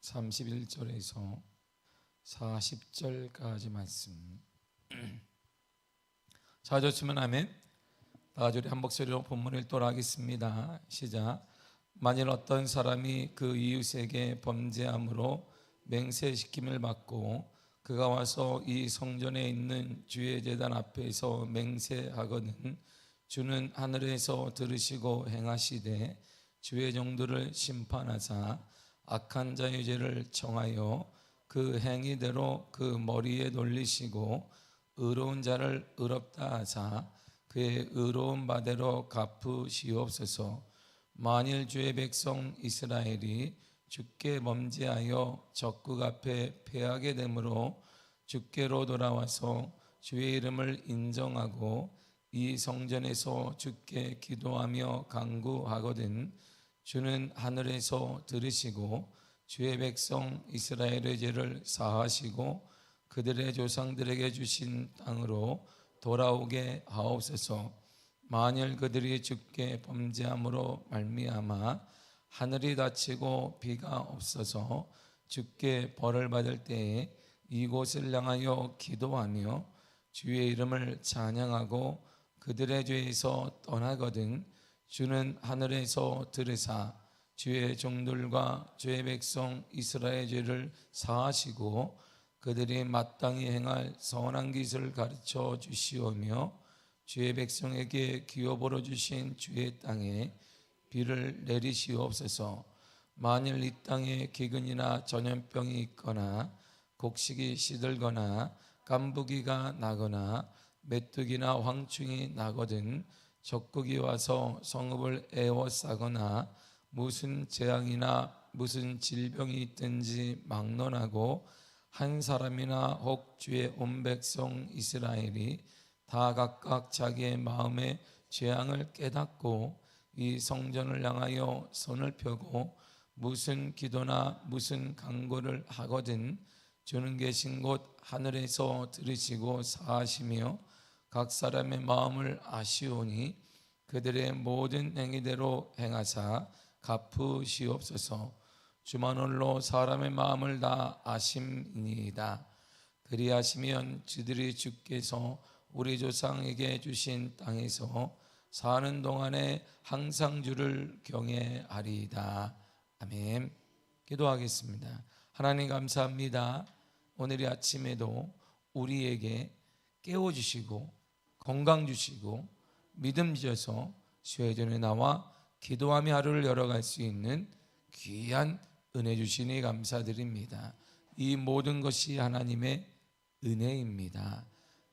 31절에서 40절까지 말씀. 찾으시면 아멘. 다같이 한 목소리로 본문을 읽도록 하겠습니다. 시작. 만일 어떤 사람이 그 이웃에게 범죄함으로 맹세시킴을 받고 그가 와서 이 성전에 있는 주의 제단 앞에서 맹세하거든 주는 하늘에서 들으시고 행하시되 주의 종들을 심판하사 악한 자의 죄를 정하여 그 행위대로 그 머리에 돌리시고 의로운 자를 의롭다 하사 그의 의로운 바대로 갚으시옵소서. 만일 주의 백성 이스라엘이 주께 범죄하여 적국 앞에 패하게 되므로 주께로 돌아와서 주의 이름을 인정하고 이 성전에서 주께 기도하며 간구하거든 주는 하늘에서 들으시고 주의 백성 이스라엘의 죄를 사하시고 그들의 조상들에게 주신 땅으로 돌아오게 하옵소서. 만일 그들이 주께 범죄함으로 말미암아 하늘이 닫히고 비가 없어서 주께 벌을 받을 때에 이곳을 향하여 기도하며 주의 이름을 찬양하고 그들의 죄에서 떠나거든 주는 하늘에서 들으사 주의 종들과 주의 백성 이스라엘 죄를 사하시고 그들이 마땅히 행할 선한 길을 가르쳐 주시오며 주의 백성에게 기업으로 주신 주의 땅에 비를 내리시옵소서. 만일 이 땅에 기근이나 전염병이 있거나 곡식이 시들거나 깐부기가 나거나 메뚜기나 황충이 나거든 적국이 와서 성읍을 에워싸거나 무슨 재앙이나 무슨 질병이 있든지 막론하고 한 사람이나 혹 주의 온 백성 이스라엘이 다 각각 자기의 마음의 죄악을 깨닫고 이 성전을 향하여 손을 펴고 무슨 기도나 무슨 간구를 하거든 주는 계신 곳 하늘에서 들으시고 사하시며 각 사람의 마음을 아시오니 그들의 모든 행위대로 행하사 갚으시옵소서. 주만 홀로 사람의 마음을 다 아심이니이다. 그리하시면 저들이 주께서 우리 조상에게 주신 땅에서 사는 동안에 항상 주를 경외하리이다. 아멘. 기도하겠습니다. 하나님 감사합니다. 오늘 이 아침에도 우리에게 깨워주시고 건강 주시고 믿음 주셔서 수요일 전에 나와 기도하며 하루를 열어갈 수 있는 귀한 은혜 주시니 감사드립니다. 이 모든 것이 하나님의 은혜입니다.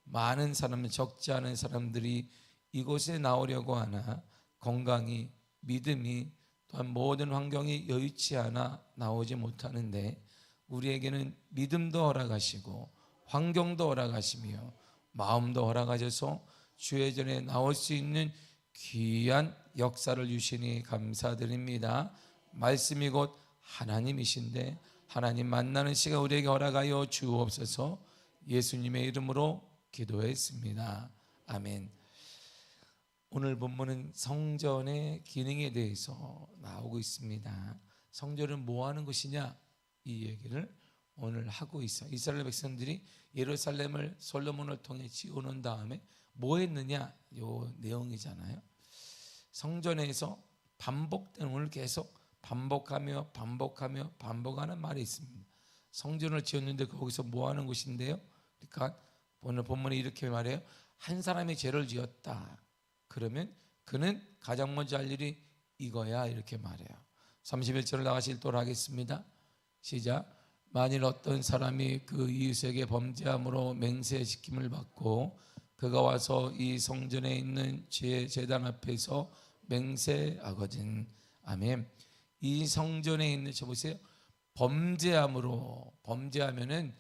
많은 사람들, 적지 않은 사람들이 이곳에 나오려고 하나 건강이, 믿음이 또한 모든 환경이 여의치 않아 나오지 못하는데 우리에게는 믿음도 허락하시고 환경도 허락하시며 마음도 허락하셔서 주의 전에 나올 수 있는 귀한 역사를 주시니 감사드립니다. 말씀이 곧 하나님이신데 하나님 만나는 시간 우리에게 허락하여 주옵소서. 예수님의 이름으로 기도했습니다. 아멘. 오늘 본문은 성전의 기능에 대해서 나오고 있습니다. 성전은 뭐 하는 것이냐 이 얘기를 오늘 하고 있어요. 이스라엘 백성들이 예루살렘을 솔로몬을 통해 지어놓은 다음에 뭐 했느냐 요 내용이잖아요. 성전에서 반복되는 오늘 계속 반복하는 말이 있습니다. 성전을 지었는데 거기서 뭐 하는 곳인데요? 그러니까 오늘 본문에 이렇게 말해요. 한 사람이 죄를 지었다. 그러면 그는 가장 먼저 할 일이 이거야 이렇게 말해요. 31절을 나가시 읽도록 하겠습니다. 시작. 만일 어떤 사람이 그 이웃에게 범죄함으로 맹세시킴을 받고 그가 와서 이 성전에 있는 주의 제단 앞에서 맹세하거든. 아멘. 이 성전에 있는 저 보세요. 범죄하면은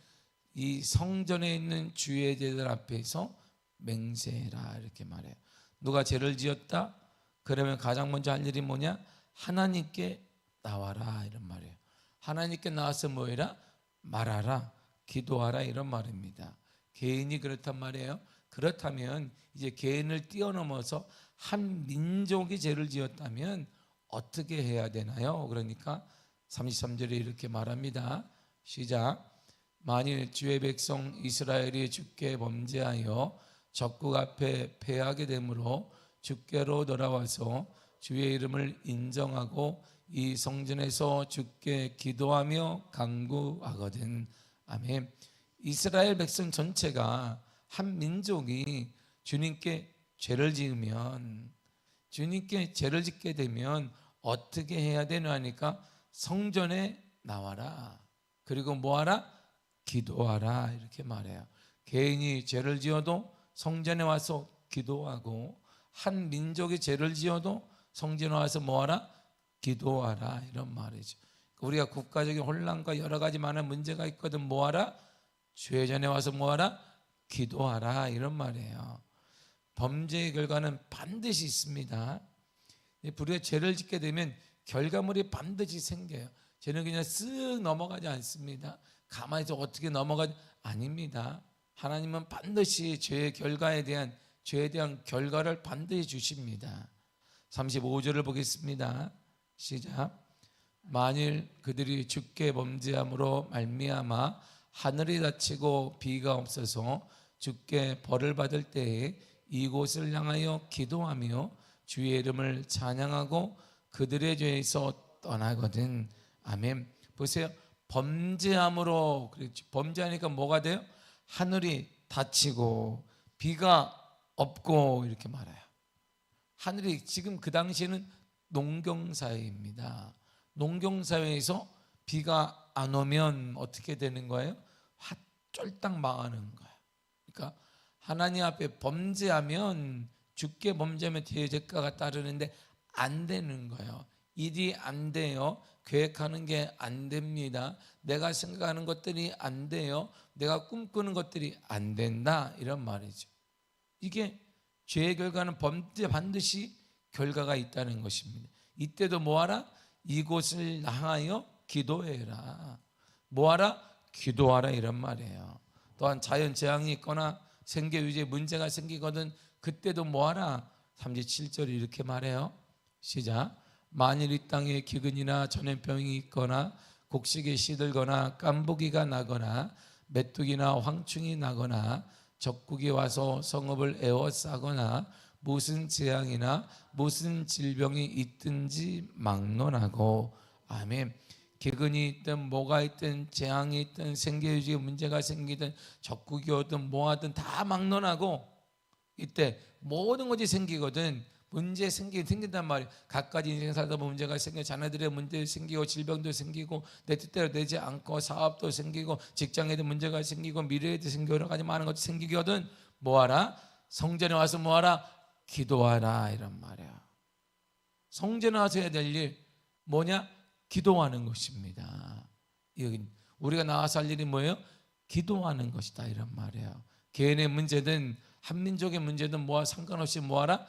이 성전에 있는 주의 제단 앞에서 맹세해라 이렇게 말해요. 누가 죄를 지었다? 그러면 가장 먼저 할 일이 뭐냐? 하나님께 나와라 이런 말이에요. 하나님께 나와서 뭐 해라? 말하라, 기도하라 이런 말입니다. 개인이 그렇단 말이에요. 그렇다면 이제 개인을 뛰어넘어서 한 민족이 죄를 지었다면 어떻게 해야 되나요? 그러니까 33절에 이렇게 말합니다. 시작. 만일 주의 백성 이스라엘이 주께 범죄하여 적국 앞에 패하게 되므로 주께로 돌아와서 주의 이름을 인정하고 이 성전에서 주께 기도하며 간구하거든. 아멘. 이스라엘 백성 전체가 한 민족이 주님께 죄를 지으면, 주님께 죄를 짓게 되면 어떻게 해야 되냐 하니까 성전에 나와라. 그리고 뭐하라? 기도하라. 이렇게 말해요. 개인이 죄를 지어도 성전에 와서 기도하고, 한 민족이 죄를 지어도 성전에 와서 뭐하라? 기도하라. 이런 말이죠. 우리가 국가적인 혼란과 여러 가지 많은 문제가 있거든. 뭐하라? 죄 전에 와서 뭐하라? 기도하라. 이런 말이에요. 범죄의 결과는 반드시 있습니다. 우리가 죄를 짓게 되면 결과물이 반드시 생겨요. 죄는 그냥 쓱 넘어가지 않습니다. 가만히 있어 어떻게 넘어가지 아닙니다. 하나님은 반드시 죄의 결과에 대한, 죄에 대한 결과를 반드시 주십니다. 35절을 보겠습니다. 시작. 만일 그들이 주께 범죄함으로 말미암아 하늘이 닫히고 비가 없어서 주께 벌을 받을 때에 이곳을 향하여 기도하며 주의 이름을 찬양하고 그들의 죄에서 떠나거든. 아멘. 보세요. 범죄함으로, 범죄하니까 뭐가 돼요? 하늘이 닫히고 비가 없고 이렇게 말해요. 하늘이, 지금 그 당시에는 농경사회입니다. 농경사회에서 비가 안 오면 어떻게 되는 거예요? 쫄딱 망하는 거예요. 그러니까 하나님 앞에 범죄하면, 주께 범죄하면 대제가가 따르는데 안 되는 거예요. 일이 안 돼요. 계획하는 게 안 됩니다. 내가 생각하는 것들이 안 돼요. 내가 꿈꾸는 것들이 안 된다. 이런 말이죠. 이게 죄의 결과는 범죄 반드시 결과가 있다는 것입니다. 이때도 뭐하라? 이곳을 향하여 기도해라. 뭐하라? 기도하라. 이런 말이에요. 또한 자연재앙이 있거나 생계유지에 문제가 생기거든. 그때도 뭐하라? 37절이 이렇게 말해요. 시작. 만일 이 땅에 기근이나 전염병이 있거나 곡식이 시들거나 깐부기가 나거나 메뚜기나 황충이 나거나 적국이 와서 성읍을 에워싸거나 무슨 재앙이나 무슨 질병이 있든지 막론하고. 아멘. 기근이 있든 뭐가 있든 재앙이 있든 생계유지에 문제가 생기든 적국이 오든 뭐하든 다 막론하고, 이때 모든 것이 생기거든. 문제 생긴단 말이에요. 각가지 인생 살다 보면 문제가 생겨, 자녀들의 문제 생기고 질병도 생기고 내 뜻대로 되지 않고 사업도 생기고 직장에도 문제가 생기고 미래에도 생기고 여러 가지 많은 것도 생기거든. 뭐하라? 성전에 와서 뭐하라? 기도하라. 이런 말이야. 성전에 와서 해야 될 일 뭐냐? 기도하는 것입니다. 우리가 나와서 할 일이 뭐예요? 기도하는 것이다. 이런 말이에요. 개인의 문제든 한민족의 문제든 뭐와 상관없이 뭐하라?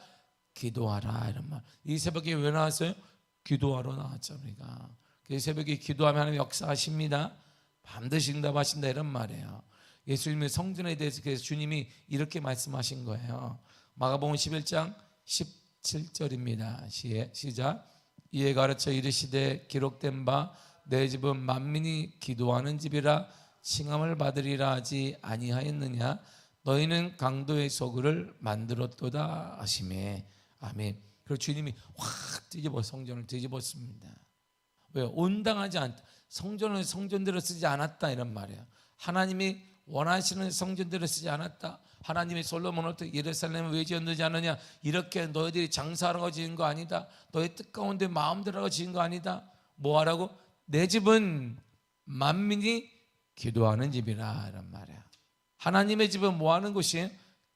기도하라. 이런 말. 이 새벽에 왜 나왔어요? 기도하러 나왔죠. 우리가 이 새벽에 기도하면 하나님 역사하십니다. 반드시 응답하신다. 이런 말이에요. 예수님의 성전에 대해서 그래서 주님이 이렇게 말씀하신 거예요. 마가복음 11장 17절입니다. 시작. 이에 가르쳐 이르시되 기록된 바 내 집은 만민이 기도하는 집이라 칭함을 받으리라 하지 아니하였느냐. 너희는 강도의 소굴을 만들었도다 하시매. 아멘. 그리고 주님이 확 성전을 뒤집었습니다. 왜? 온당하지 않다. 성전을 성전대로 쓰지 않았다. 이런 말이에요. 하나님이 원하시는 성전대로 쓰지 않았다. 하나님이 솔로몬을 예루살렘을 왜 지었느지 않느냐. 이렇게 너희들이 장사하라고 지은 거 아니다. 너희 뜻 가운데 마음대로 하고 지은 거 아니다. 뭐 하라고? 내 집은 만민이 기도하는 집이라. 이런 말이야. 하나님의 집은 뭐 하는 곳이에요?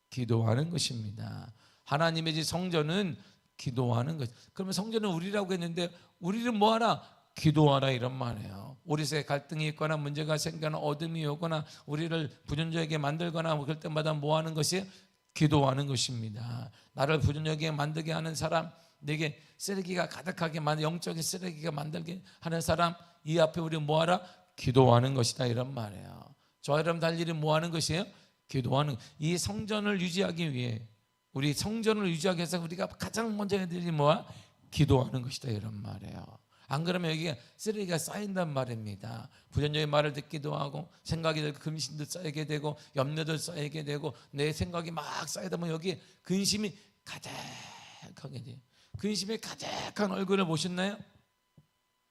기도하는 것입니다. 하나님의 집 성전은 기도하는 것. 그러면 성전은 우리라고 했는데 우리는 뭐 하라? 기도하라. 이런 말이에요. 우리 사이에 갈등이 있거나 문제가 생기거나 어둠이 오거나 우리를 부존적이게 만들거나 그럴 때마다 뭐 하는 것이에요? 기도하는 것입니다. 나를 부존적이게 만들게 하는 사람, 내게 쓰레기가 가득하게 영적인 쓰레기가 만들게 하는 사람, 이 앞에 우리 뭐 하라? 기도하는 것이다. 이런 말이에요. 저 여러분 할 일이 뭐 하는 것이에요? 기도하는. 이 성전을 유지하기 위해, 우리 성전을 유지하기 위해서 우리가 가장 먼저 해야 될 일이 뭐야? 기도하는 것이다. 이런 말이에요. 안 그러면 여기가 쓰레기가 쌓인단 말입니다. 부정적인 말을 듣기도 하고 생각이 들고 근심도 쌓이게 되고 염려도 쌓이게 되고 내 생각이 막 쌓이다 보면 여기에 근심이 가득하게 돼요. 근심에 가득한 얼굴을 보셨나요?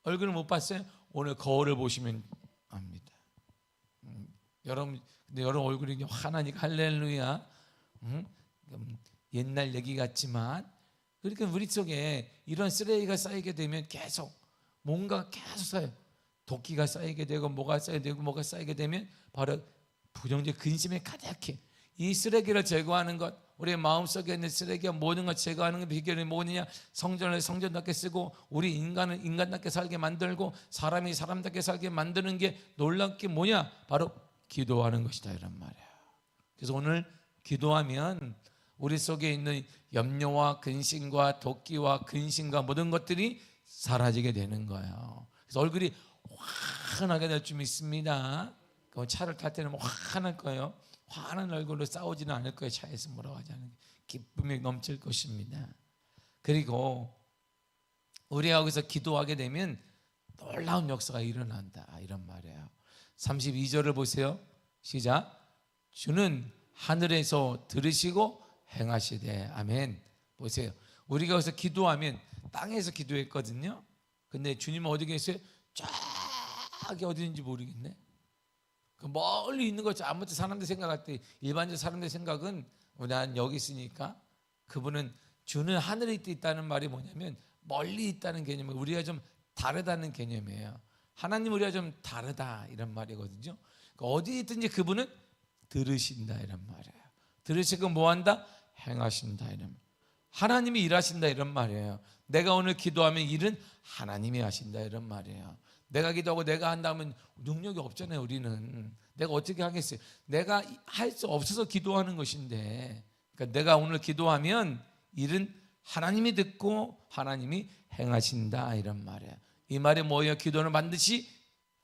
얼굴을 못 봤어요? 오늘 거울을 보시면 압니다. 근데 여러분 얼굴이 환하니까 할렐루야. 옛날 얘기 같지만 그러니까 우리 속에 이런 쓰레기가 쌓이게 되면 계속 뭔가 계속 쌓여요. 도끼가 쌓이게 되고 뭐가 쌓이게 되고 뭐가 쌓이게 되면 바로 부정적 근심에 가득해. 이 쓰레기를 제거하는 것, 우리의 마음속에 있는 쓰레기와 모든 걸 제거하는 비결이 뭐냐? 성전을 성전답게 쓰고 우리 인간을 인간답게 살게 만들고 사람이 사람답게 살게 만드는 게 놀랍게 뭐냐? 바로 기도하는 것이다 이란 말이야. 그래서 오늘 기도하면 우리 속에 있는 염려와 근심과 도끼와 근심과 모든 것들이 사라지게 되는 거예요. 그래서 얼굴이 환하게 될 줄 믿습니다. 차를 탈 때는 환할 거예요. 환한 얼굴로 싸우지는 않을 거예요. 차에서 뭐라고 하지 않는 기쁨이 넘칠 것입니다. 그리고 우리가 여기서 기도하게 되면 놀라운 역사가 일어난다 이런 말이에요. 32절을 보세요. 시작. 주는 하늘에서 들으시고 행하시되. 아멘. 보세요. 우리가 여기서 기도하면 땅에서 기도했거든요. 근데 주님은 어디 계세요? 저기 어디인지 모르겠네. 멀리 있는 거죠. 아무튼 사람들 생각할 때 일반적 사람들 생각은 난 여기 있으니까, 그분은 주는 하늘에 있다는 말이 뭐냐면 멀리 있다는 개념이에요. 우리가 좀 다르다는 개념이에요. 하나님 우리가 좀 다르다 이런 말이거든요. 그러니까 어디 있든지 그분은 들으신다 이런 말이에요. 들으시고 뭐한다? 행하신다 이런 말. 하나님이 일하신다 이런 말이에요. 내가 오늘 기도하면 일은 하나님이 하신다 이런 말이에요. 내가 기도하고 내가 한다면 능력이 없잖아요. 우리는 내가 어떻게 하겠어요? 내가 할 수 없어서 기도하는 것인데, 그러니까 내가 오늘 기도하면 일은 하나님이 듣고 하나님이 행하신다 이런 말이에요. 이 말이 뭐예요? 기도는 반드시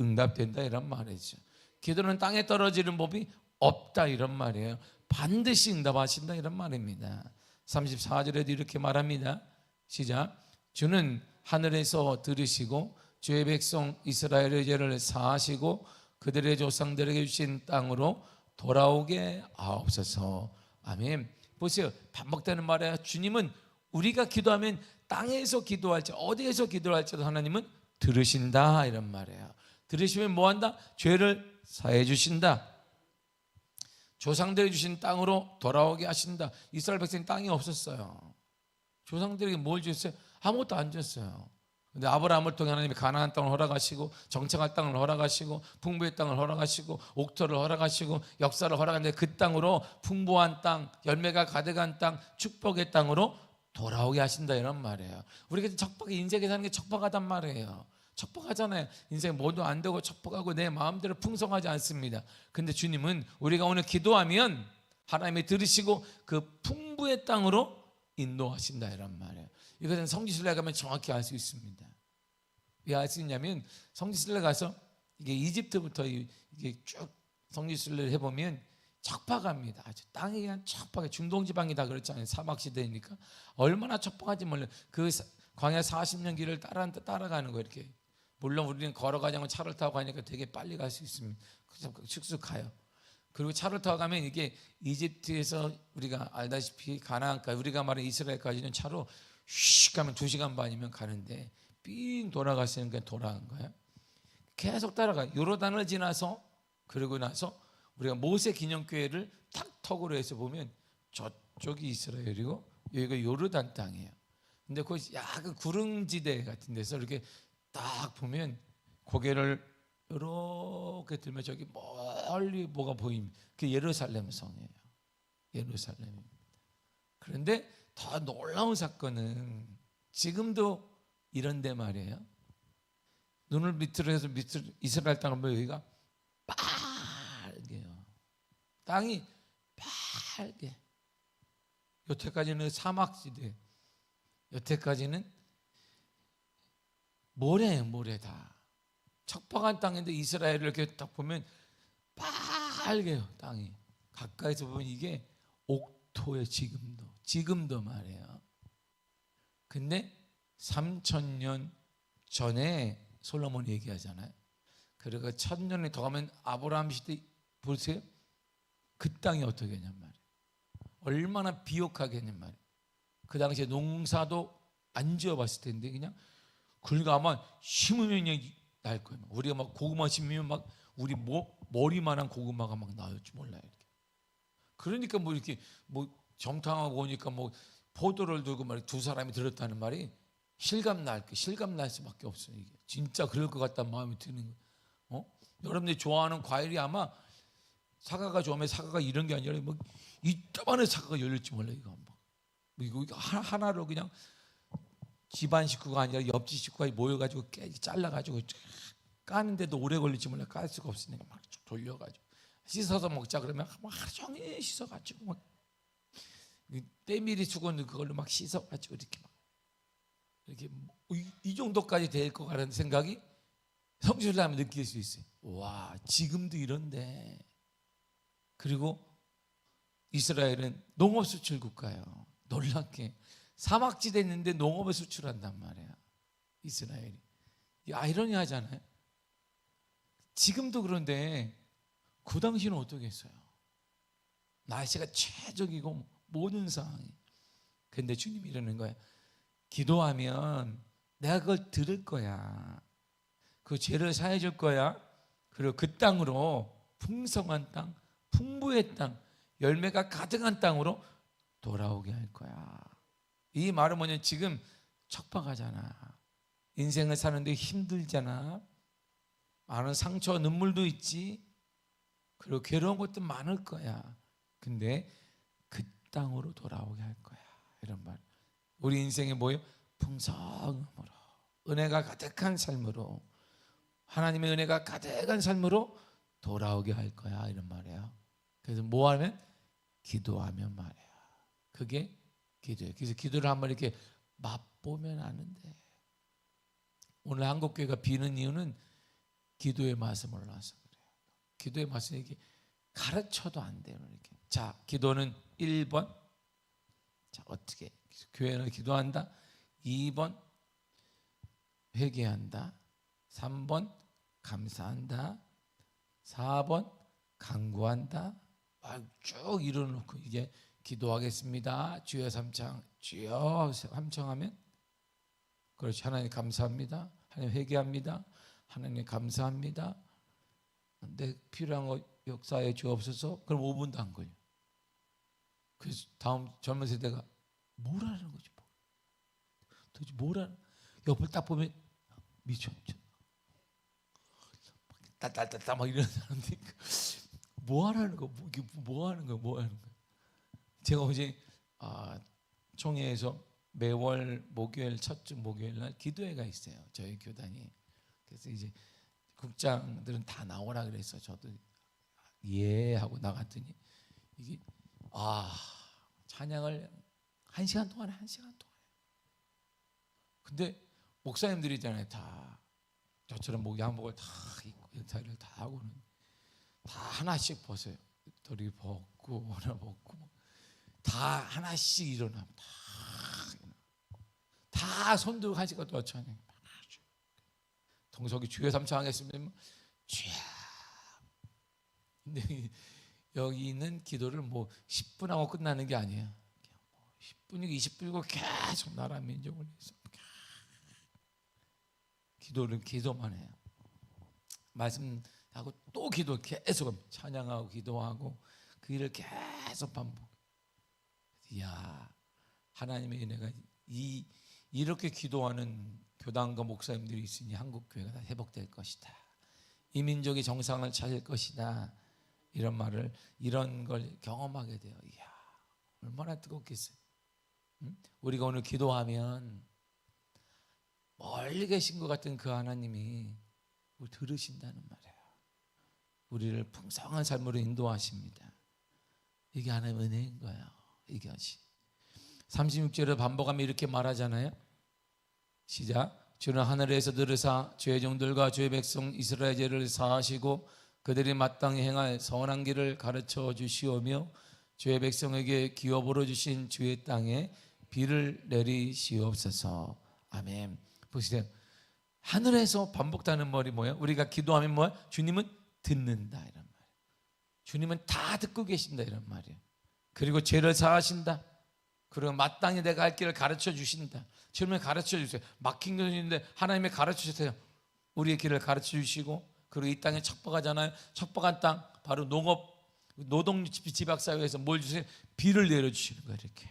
응답된다 이런 말이죠. 기도는 땅에 떨어지는 법이 없다 이런 말이에요. 반드시 응답하신다 이런 말입니다. 34절에도 이렇게 말합니다. 시작. 주는 하늘에서 들으시고 주의 백성 이스라엘의 죄를 사하시고 그들의 조상들에게 주신 땅으로 돌아오게 하옵소서. 아멘. 보세요. 반복되는 말이에요. 주님은 우리가 기도하면 땅에서 기도할지 어디에서 기도할지도 하나님은 들으신다 이런 말이에요. 들으시면 뭐한다? 죄를 사해 주신다. 조상들이 주신 땅으로 돌아오게 하신다. 이스라엘 백성 땅이 없었어요. 조상들에게 뭘 줬어요? 아무것도 안 줬어요. 근데 아브라함을 통해 하나님이 가나안 땅을 허락하시고 정착할 땅을 허락하시고 풍부의 땅을 허락하시고 옥토를 허락하시고 역사를 허락하는데 그 땅으로 풍부한 땅, 열매가 가득한 땅, 축복의 땅으로 돌아오게 하신다 이런 말이에요. 우리가 인생에 사는 게 척박하단 말이에요. 척박하잖아요. 인생 모두 안 되고 척박하고 내 마음대로 풍성하지 않습니다. 근데 주님은 우리가 오늘 기도하면 하나님이 들으시고 그 풍부의 땅으로 인도하신다 이란 말이에요. 이것은 성지순례 가면 정확히 알 수 있습니다. 왜 알 수 있냐면 성지순례 가서 이게 이집트부터 이게 쭉 성지순례를 해보면 척박합니다. 아주 땅이 그냥 척박해. 중동지방이 다 그렇잖아요. 사막 시대니까 얼마나 척박한지 몰라요. 그 광야 40년 길을 따라가는 거예요. 이렇게. 물론 우리는 걸어가자면 차를 타고 가니까 되게 빨리 갈 수 있습니다. 쑥쑥 가요. 그리고 차를 타고 가면 이게 이집트에서 우리가 알다시피 가나안까지, 우리가 말하는 이스라엘까지는 차로 휙 가면 2시간 반이면 가는데 삥 돌아갔으니까 돌아간 거예요. 계속 따라가요. 요르단을 지나서, 그러고 나서 우리가 모세 기념교회를 탁 턱으로 해서 보면 저쪽이 이스라엘이고 여기가 요르단 땅이에요. 근데 그 약간 구릉지대 같은 데서 이렇게 딱 보면 고개를 이렇게 들면 저기 멀리 뭐가 보입니다. 그게 예루살렘 성이에요. 예루살렘입니다. 그런데 더 놀라운 사건은 지금도 이런데 말이에요. 눈을 밑으로 해서 이스라엘 땅을 보면 여기가 빨개요. 땅이 빨개. 여태까지는 사막지대, 여태까지는 모래예요. 모래 다 척박한 땅인데 이스라엘을 이렇게 딱 보면 빨개요. 땅이 가까이서 보면 이게 옥토예요. 지금도 말이에요. 근데 3000년 전에 솔로몬이 얘기하잖아요. 그리고 1000년이 더 가면 아브라함 시대 보세요. 그 땅이 어떻겠냔 말이에요. 얼마나 비옥하겠냔 말이에요. 그 당시에 농사도 안 지어봤을 텐데 그냥 굴가만 심으면 날 거예요. 우리가 막 고구마 심으면 막 우리 머리만한 고구마가 막 나올지 몰라요. 이렇게. 그러니까 뭐 이렇게 뭐 정탐하고 오니까 뭐 포도를 들고 말 두 사람이 들었다는 말이 실감 날 수밖에 없어요. 이게 진짜 그럴 것 같다는 마음이 드는 거예요. 여러분들이 좋아하는 과일이 아마 사과가 좋으면 사과가 이런 게 아니라 뭐 이따만한 사과가 열릴지 몰라요. 이거 하나로 그냥 집안 식구가 아니라 옆집 식구가 모여가지고 잘라가지고 까는데도 오래 걸릴지 몰라. 깔 수가 없으니까 막 돌려가지고 씻어서 먹자 그러면 하루 종일 씻어가지고 막 때밀이 수건을 그걸로 막 씻어가지고 이렇게 이 정도까지 될 것 같은 생각이 성실을 하면 느낄 수 있어요. 와, 지금도 이런데. 그리고 이스라엘은 농업 수출 국가예요. 놀랍게 사막지대 있는데 농업을 수출한단 말이에요. 이스라엘이. 아이러니하잖아요. 지금도 그런데 그 당시는 어떻게 했어요? 날씨가 최적이고 모든 상황이. 근데 주님이 이러는 거예요. 기도하면 내가 그걸 들을 거야. 그 죄를 사해 줄 거야. 그리고 그 땅으로 풍성한 땅, 풍부의 땅, 열매가 가득한 땅으로 돌아오게 할 거야. 이 말은 뭐냐면 지금 척박하잖아. 인생을 사는데 힘들잖아. 많은 상처, 눈물도 있지. 그리고 괴로운 것도 많을 거야. 근데 그 땅으로 돌아오게 할 거야. 이런 말. 우리 인생에 뭐예요? 풍성함으로, 은혜가 가득한 삶으로, 하나님의 은혜가 가득한 삶으로 돌아오게 할 거야. 이런 말이에요. 그래서 뭐 하면? 기도하면 말이에요. 그게 기도예요. 그래서 기도를 한번 이렇게 맛보면 아는데, 오늘 한국교회가 비는 이유는 기도의 맛을 몰라서 그래요. 기도의 맛을 이렇게 가르쳐도 안 돼요. 이렇게. 자, 기도는 1번. 자, 어떻게? 교회는 기도한다. 2번 회개한다. 3번 감사한다. 4번 간구한다. 쭉 이뤄놓고 이제 기도하겠습니다. 주여 삼창, 주여 삼창하면, 그렇지. 하나님 감사합니다. 하나님 회개합니다. 하나님 감사합니다. 내 필요한 거 역사에 주옵소서. 그럼 5분도 안 걸려. 그래서 다음 젊은 세대가 뭐라는 거지? 도대체 뭐라는? 옆을 딱 보면 미쳐. 따따따따 막 이런 사람들이 뭐 하라는 거? 뭐 하는 거야? 뭐 하는 거야? 제가 어제 총회에서 매월 목요일 첫 주 목요일 날 기도회가 있어요. 저희 교단이. 그래서 이제 국장들은 다 나오라 그래서 저도 예 하고 나갔더니 이게 찬양을 1시간 동안에 1시간 동안에. 근데 목사님들이잖아요. 다 저처럼 뭐 양복을 다 입고 역사를 다 하고는 다 하나씩 벗어요. 도리 벗고 하나 벗고 다 하나씩 일어나면 다 손들고 1시간 동안 찬양. 동석이 주여 삼창하겠습니다. 주여. 근데 여기 있는 기도를 뭐 10분 하고 끝나는 게 아니에요. 10분이고 20분이고 계속 나라 민족을 위해서 기도를 기도만 해요. 말씀하고 또 기도 계속 찬양하고 기도하고 그 일을 계속 반복. 이야, 하나님의 은혜가 이렇게 기도하는 교단과 목사님들이 있으니 한국 교회가 다 회복될 것이다. 이 민족이 정상을 찾을 것이다. 이런 걸 경험하게 돼요. 이야, 얼마나 뜨겁겠어요. 우리가 오늘 기도하면 멀리 계신 것 같은 그 하나님이 우리 들으신다는 말이에요. 우리를 풍성한 삶으로 인도하십니다. 이게 하나님의 은혜인 거예요. 이것이 36절을 반복하며 이렇게 말하잖아요. 시작. 주는 하늘에서 들으사 주의 종들과 주의 백성 이스라엘 죄를 사하시고 그들이 마땅히 행할 선한 길을 가르쳐 주시오며 주의 백성에게 기업으로 주신 주의 땅에 비를 내리시옵소서. 아멘. 보세요. 하늘에서 반복되는 말이 뭐예요? 우리가 기도하면 뭐야? 주님은 듣는다 이런 말이에요. 주님은 다 듣고 계신다 이런 말이에요. 그리고 죄를 사하신다. 그리고 마땅히 내가 할 길을 가르쳐 주신다. 처음에 가르쳐 주세요. 막힌 것이 있는데 하나님이 가르쳐 주세요. 우리의 길을 가르쳐 주시고, 그리고 이 땅에 척박하잖아요. 척박한 땅, 바로 노동 지박사회에서 뭘 주세요? 비를 내려주시는 거예요. 이렇게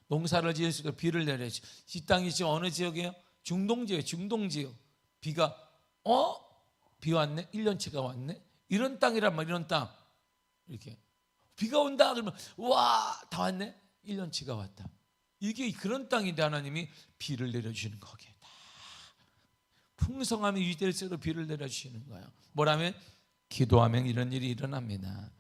농사를 지을 수 있도록 비를 내려주시고, 이 땅이 지금 어느 지역이에요? 중동지역, 중동지역. 비가 비 왔네? 1년치가 왔네? 이런 땅이란 말이야. 이런 땅 이렇게 비가 온다 그러면 와, 다 왔네? 1년치가 왔다. 이게 그런 땅인데 하나님이 비를 내려주시는 거기에 다 풍성함이 유지될수록 비를 내려주시는 거예요. 뭐라면? 기도하면 이런 일이 일어납니다.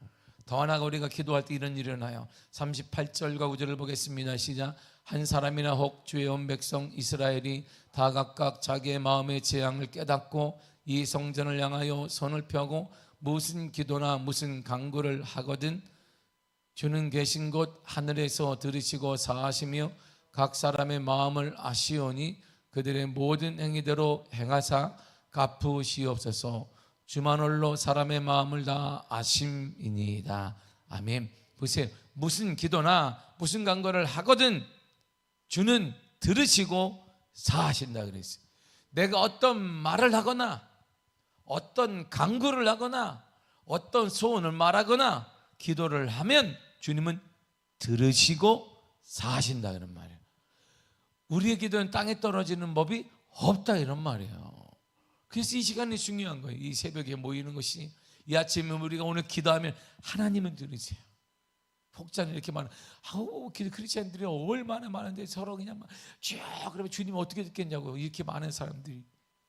더 하나가 우리가 기도할 때 이런 일이 일어나요. 38절과 9절을 보겠습니다. 시작. 한 사람이나 혹 주의 온 백성 이스라엘이 다 각각 자기의 마음의 재앙을 깨닫고 이 성전을 향하여 손을 펴고 무슨 기도나 무슨 간구를 하거든 주는 계신 곳 하늘에서 들으시고 사하시며 각 사람의 마음을 아시오니 그들의 모든 행위대로 행하사 갚으시옵소서. 주만 홀로 사람의 마음을 다 아심이니이다. 아멘. 보세요. 무슨 기도나 무슨 간구를 하거든 주는 들으시고 사하신다 그랬어요. 내가 어떤 말을 하거나 어떤 간구를 하거나 어떤 소원을 말하거나 기도를 하면 주님은 들으시고 사하신다 그런 말이에요. 우리의 기도는 땅에 떨어지는 법이 없다 이런 말이에요. 그래서 이 시간이 중요한 거예요. 이 새벽에 모이는 것이, 이 아침에 우리가 오늘 기도하면 하나님은 들으세요. 복자는 이렇게 많아. 크리스찬들이 얼마나 많은데 서로 그냥 쭉 그러면 주님 어떻게 듣겠냐고, 이렇게 많은 사람들이.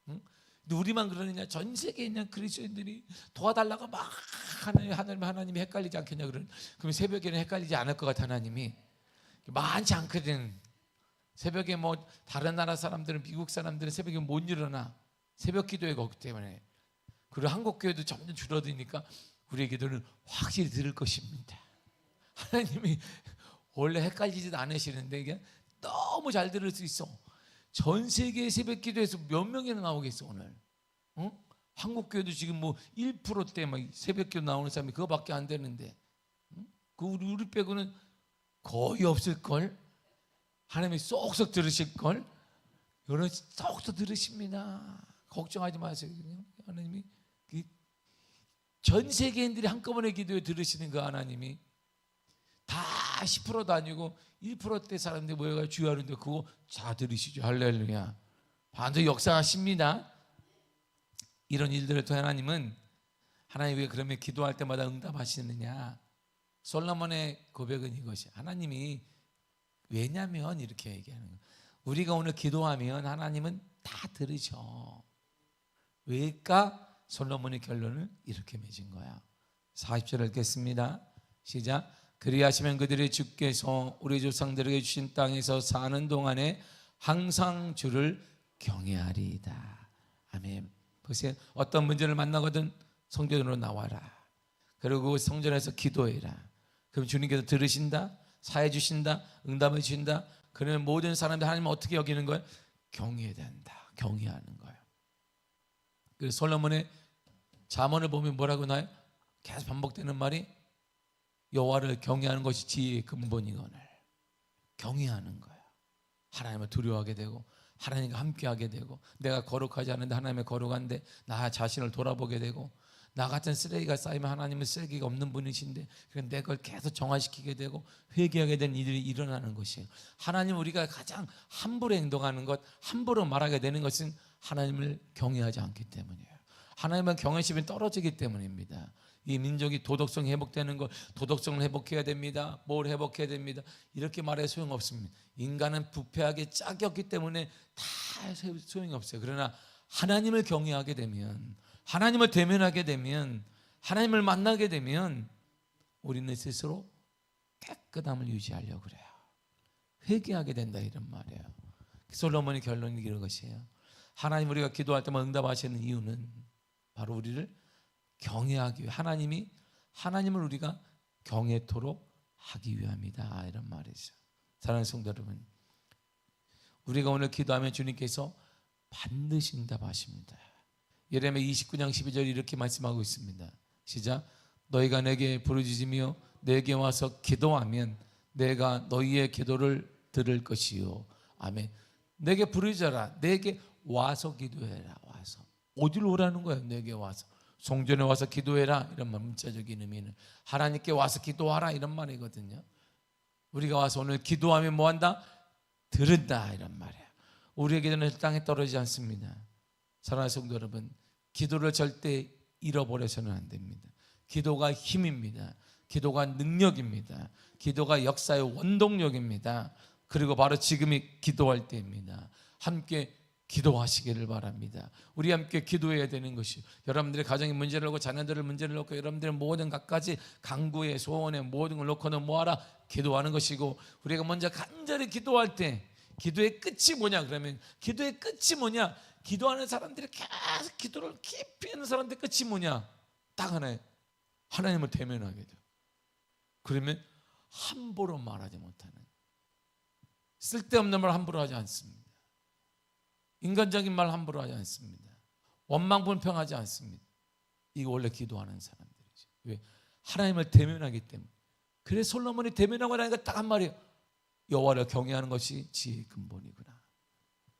응? 근데 우리만 그러느냐? 전 세계에 있는 크리스찬들이 도와달라고 막 하나님이 헷갈리지 않겠냐 그러는. 그럼 새벽에는 헷갈리지 않을 것 같아. 하나님이 많지 않거든. 새벽에 뭐 다른 나라 사람들은, 미국 사람들은 새벽에 못 일어나. 새벽 기도회가 없기 때문에. 그리고 한국 교회도 점점 줄어드니까 우리의 기도는 확실히 들을 것입니다. 하나님이 원래 헷갈리지도 않으시는데 이게 너무 잘 들을 수 있어. 전 세계 새벽 기도에서 몇 명이나 나오겠어 오늘? 응? 한국 교회도 지금 뭐 1%대 막 새벽 기도 나오는 사람이 그거밖에 안 되는데, 응? 그 우리 빼고는 거의 없을 걸. 하나님이 쏙쏙 들으실 걸. 여러분 쏙쏙 들으십니다. 걱정하지 마세요. 하나님이 전 세계인들이 한꺼번에 기도에 들으시는 그 하나님이 다 10%도 아니고 1%대 사람들이 모여가 주여하는데 그거 다 들으시죠. 할렐루야. 반드시 역사하십니다. 이런 일들을 통해 하나님은, 하나님 왜 그러면 기도할 때마다 응답하시느냐? 솔로몬의 고백은 이것이, 하나님이 왜냐면 이렇게 얘기하는 거예요. 우리가 오늘 기도하면 하나님은 다 들으셔. 왜일까? 솔로몬의 결론을 이렇게 맺은 거야. 40절 읽겠습니다. 시작. 그리하시면 그들이 주께서 우리 조상들에게 주신 땅에서 사는 동안에 항상 주를 경외하리이다. 아멘. 보세요. 어떤 문제를 만나거든 성전으로 나와라. 그리고 성전에서 기도해라. 그럼 주님께서 들으신다, 사해 주신다, 응답해 주신다. 그러면 모든 사람들 하나님 어떻게 여기는 거예요? 경외해야 된다. 경외하는 거예요. 그래서 솔로몬의 잠언을 보면 뭐라고 나요? 계속 반복되는 말이 여호와를 경외하는 것이 지혜의 근본이거늘. 경외하는 거예요. 하나님을 두려워하게 되고 하나님과 함께하게 되고, 내가 거룩하지 않은데 하나님의 거룩한데 나 자신을 돌아보게 되고, 나 같은 쓰레기가 쌓이면 하나님은 쓰레기가 없는 분이신데 내 걸 계속 정화시키게 되고 회개하게 된 일이 일어나는 것이에요. 하나님, 우리가 가장 함부로 행동하는 것, 함부로 말하게 되는 것은 하나님을 경외하지 않기 때문이에요. 하나님은 경외심이 떨어지기 때문입니다. 이 민족이 도덕성이 회복되는 것, 도덕성을 회복해야 됩니다. 뭘 회복해야 됩니다. 이렇게 말해 소용없습니다. 인간은 부패하게 짝이었기 때문에 다 소용이 없어요. 그러나 하나님을 경외하게 되면, 하나님을 대면하게 되면, 하나님을 만나게 되면 우리는 스스로 깨끗함을 유지하려고 그래요. 회개하게 된다 이런 말이에요. 솔로몬의 결론이 이런 것이에요. 하나님, 우리가 기도할 때만 응답하시는 이유는 바로 우리를 경외하기 위해, 하나님을 우리가 경외토록 하기 위함이다 이런 말이죠. 사랑하는 성도 여러분, 우리가 오늘 기도하면 주님께서 반드시 응답하십니다. 예레미야 29장 12절 이렇게 말씀하고 있습니다. 시작. 너희가 내게 부르짖으며 내게 와서 기도하면 내가 너희의 기도를 들을 것이요. 아멘. 내게 부르짖어라. 내게 와서 기도해라. 와서. 어디로 오라는 거예요? 내게 와서. 성전에 와서 기도해라. 이런 말, 문자적인 의미는 하나님께 와서 기도하라 이런 말이거든요. 우리가 와서 오늘 기도하면 뭐한다? 들은다 이런 말이에요. 우리의 기도는 땅에 떨어지지 않습니다. 사랑하는 성도 여러분, 기도를 절대 잃어버려서는 안 됩니다. 기도가 힘입니다. 기도가 능력입니다. 기도가 역사의 원동력입니다. 그리고 바로 지금이 기도할 때입니다. 함께 기도하시기를 바랍니다. 우리 함께 기도해야 되는 것이, 여러분들의 가정의 문제를 놓고 자녀들의 문제를 놓고 여러분들의 모든 갖가지 강구에 소원에 모든 걸 놓고는 뭐하라? 기도하는 것이고, 우리가 먼저 간절히 기도할 때 기도의 끝이 뭐냐? 그러면 기도의 끝이 뭐냐? 기도하는 사람들이 계속 기도를 깊이 하는 사람들의 끝이 뭐냐? 딱 하나예요. 하나님을 대면하게 돼요. 그러면 함부로 말하지 못하는, 쓸데없는 말 함부로 하지 않습니다. 인간적인 말 함부로 하지 않습니다. 원망 불평하지 않습니다. 이거 원래 기도하는 사람들이죠. 왜? 하나님을 대면하기 때문에. 그래서 솔로몬이 대면하고 나니까 딱 한 말이에요. 여호와를 경외하는 것이 지혜의 근본이구나.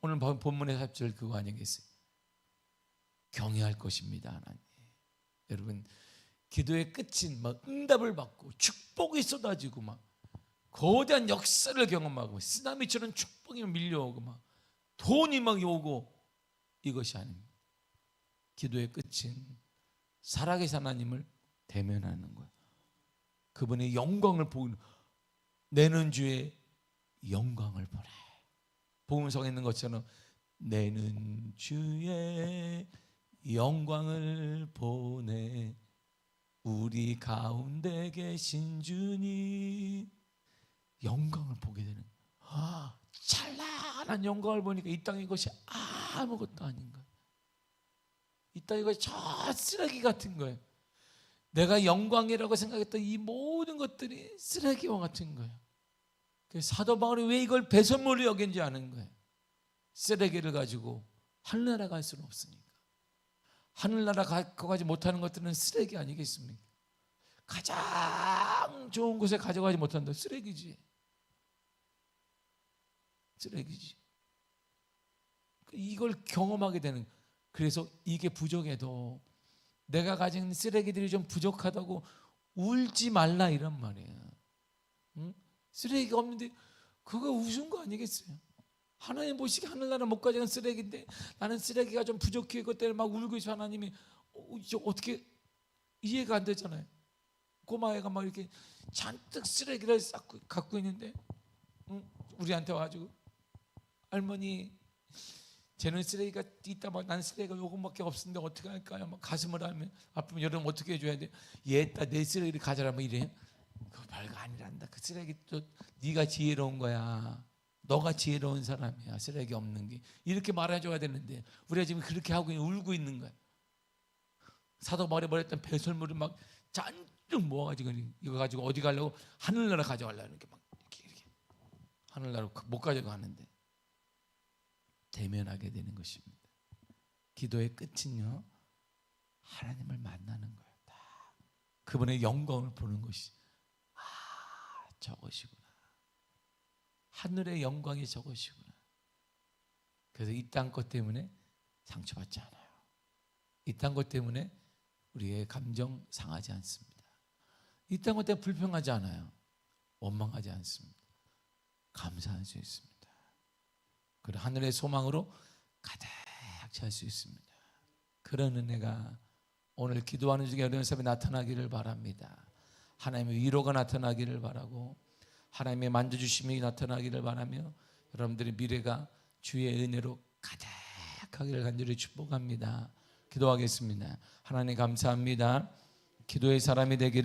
오늘 본문의 4절 그거 아니겠어요? 경외할 것입니다. 하나님. 여러분, 기도의 끝인 막 응답을 받고 축복이 쏟아지고 막 거대한 역사를 경험하고 쓰나미처럼 축복이 밀려오고 막 돈이 막 오고, 이것이 아닙니다. 기도의 끝은 살아계신 하나님을 대면하는 거예요. 그분의 영광을 보는, 내는 주의 영광을 보라. 복음성에 있는 것처럼 내는 주의 영광을 보내 우리 가운데 계신 주님. 영광을 보게 되는 거예요. 찬란한 영광을 보니까 이 땅의 것이 아무것도 아닌 거예요. 이 땅의 것이 저 쓰레기 같은 거예요. 내가 영광이라고 생각했던 이 모든 것들이 쓰레기와 같은 거예요. 그래서 사도 바울이 왜 이걸 배설물로 여긴지 아는 거예요. 쓰레기를 가지고 하늘나라 갈 수는 없으니까. 하늘나라 가지 못하는 것들은 쓰레기 아니겠습니까? 가장 좋은 곳에 가져가지 못한다. 쓰레기지. 쓰레기지. 이걸 경험하게 되는. 그래서 이게 부족해도 내가 가진 쓰레기들이 좀 부족하다고 울지 말라 이런 말이에요. 응? 쓰레기가 없는데 그거 우스운 거 아니겠어요? 하나님 보시기에 하늘나라 못 가져간 쓰레기인데 나는 쓰레기가 좀 부족해. 그것 때문에 막 울고 있어. 하나님이 어떻게 이해가 안 되잖아요. 꼬마애가 막 이렇게 잔뜩 쓰레기를 갖고 있는데 우리한테 와가지고 할머니 쟤는 쓰레기가 있다. 막 나는 쓰레기가 요것밖에 없는데 어떻게 할까요? 막 가슴을 하면 아프면 여러분 어떻게 해줘야 돼? 얘다 내 쓰레기를 가져라. 뭐 이래. 그거 별거 아니란다. 그 쓰레기 또 네가 지혜로운 거야. 너가 지혜로운 사람이야. 쓰레기 없는 게. 이렇게 말해줘야 되는데 우리가 지금 그렇게 하고 울고 있는 거야. 사도 바울이 말했던 배설물을 막 잔뜩 모아가지고 이거 가지고 어디 가려고? 하늘나라 가져가려고 이렇게 막 이렇게 하늘나라 못 가져가는데 대면하게 되는 것입니다. 기도의 끝은요, 하나님을 만나는 거예요. 그분의 영광을 보는 것이, 저것이구나. 하늘의 영광이 저것이구나. 그래서 이 땅 것 때문에 상처받지 않아요. 이 땅 것 때문에 우리의 감정 상하지 않습니다. 이 땅 것 때문에 불평하지 않아요. 원망하지 않습니다. 감사할 수 있습니다. 그리고 하늘의 소망으로 가득 찰 수 있습니다. 그런 은혜가 오늘 기도하는 중에 어려운 사람이 나타나기를 바랍니다. 하나님의 위로가 나타나기를 바라고 하나님의 만져주심이 나타나기를 바라며 여러분들의 미래가 주의 은혜로 가득하기를 간절히 축복합니다. 기도하겠습니다. 하나님 감사합니다. 기도의 사람이 되기를